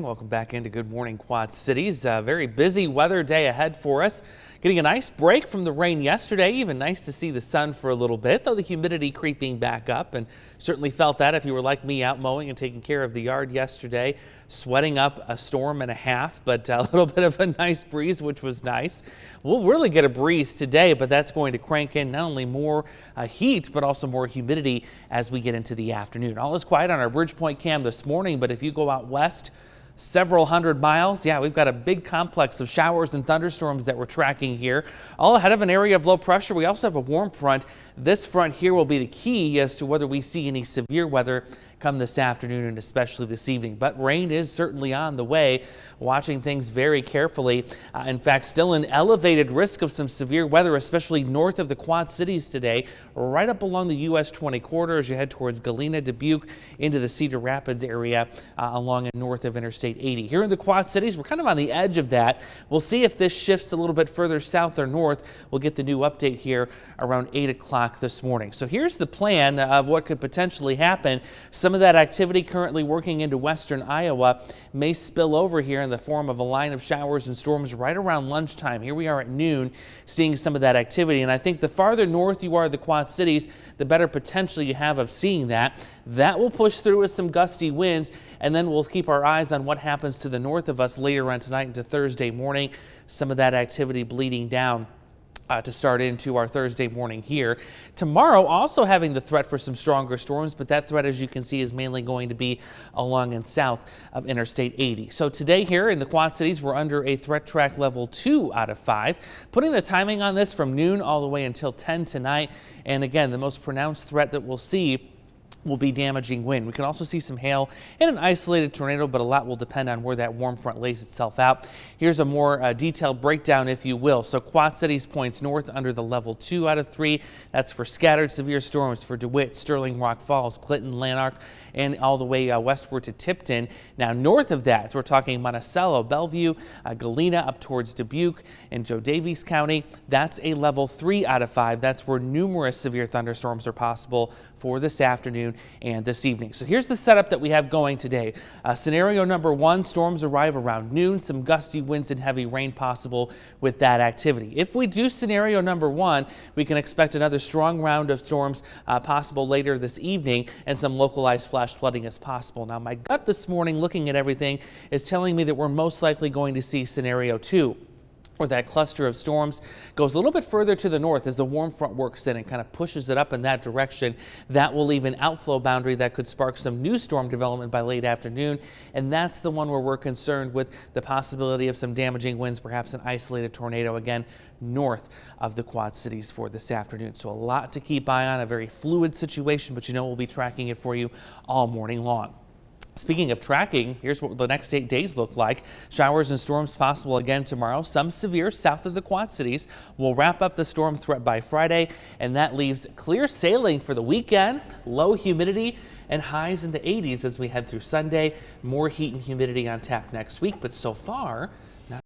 Welcome back into Good Morning Quad Cities. Very busy weather day ahead for us. Getting a nice break from the rain yesterday. Even nice to see the sun for a little bit, though the humidity creeping back up, and certainly felt that if you were like me out mowing and taking care of the yard yesterday. Sweating up a storm and a half, but a little bit of a nice breeze, which was nice. We'll really get a breeze today, but that's going to crank in not only more heat, but also more humidity as we get into the afternoon. All is quiet on our Bridgepoint cam this morning, but if you go out west, several hundred miles. Yeah, we've got a big complex of showers and thunderstorms that we're tracking here, all ahead of an area of low pressure. We also have a warm front. This front here will be the key as to whether we see any severe weather come this afternoon and especially this evening. But rain is certainly on the way. Watching things very carefully. In fact, still an elevated risk of some severe weather, especially north of the Quad Cities today, right up along the US 20 corridor as you head towards Galena, Dubuque, into the Cedar Rapids area along and north of Interstate 80. Here in the Quad Cities, we're kind of on the edge of that. We'll see if this shifts a little bit further south or north. We'll get the new update here around 8 o'clock this morning. So here's the plan of what could potentially happen. Some of that activity currently working into western Iowa may spill over here in the form of a line of showers and storms right around lunchtime. Here we are at noon seeing some of that activity, and I think the farther north you are of the Quad Cities, the better potential you have of seeing that. That will push through with some gusty winds, and then we'll keep our eyes on what happens to the north of us later on tonight into Thursday morning. Some of that activity bleeding down to start into our Thursday morning here. Tomorrow also having the threat for some stronger storms, but that threat, as you can see, is mainly going to be along and south of Interstate 80. So today here in the Quad Cities, we're under a threat track level 2 out of 5. Putting the timing on this from noon all the way until 10 tonight. And again, the most pronounced threat that we'll see will be damaging wind. We can also see some hail and an isolated tornado, but a lot will depend on where that warm front lays itself out. Here's a more detailed breakdown, if you will. So Quad Cities points north under the level 2 out of 3. That's for scattered severe storms for DeWitt, Sterling, Rock Falls, Clinton, Lanark, and all the way westward to Tipton. Now north of that, we're talking Monticello, Bellevue, Galena up towards Dubuque and Joe Daviess County. That's a level 3 out of 5. That's where numerous severe thunderstorms are possible for this afternoon and this evening. So here's the setup that we have going today. Scenario number 1, storms arrive around noon, some gusty winds and heavy rain possible with that activity. If we do scenario number 1, we can expect another strong round of storms possible later this evening and some localized flash flooding as possible. Now my gut this morning looking at everything is telling me that we're most likely going to see scenario 2. Where that cluster of storms goes a little bit further to the north as the warm front works in and kind of pushes it up in that direction. That will leave an outflow boundary that could spark some new storm development by late afternoon. And that's the one where we're concerned with the possibility of some damaging winds, perhaps an isolated tornado again north of the Quad Cities for this afternoon. So a lot to keep eye on, a very fluid situation, but you know we'll be tracking it for you all morning long. Speaking of tracking, here's what the next 8 days look like. Showers and storms possible again tomorrow. Some severe south of the Quad Cities. We'll wrap up the storm threat by Friday, and that leaves clear sailing for the weekend. Low humidity and highs in the 80s as we head through Sunday. More heat and humidity on tap next week, but so far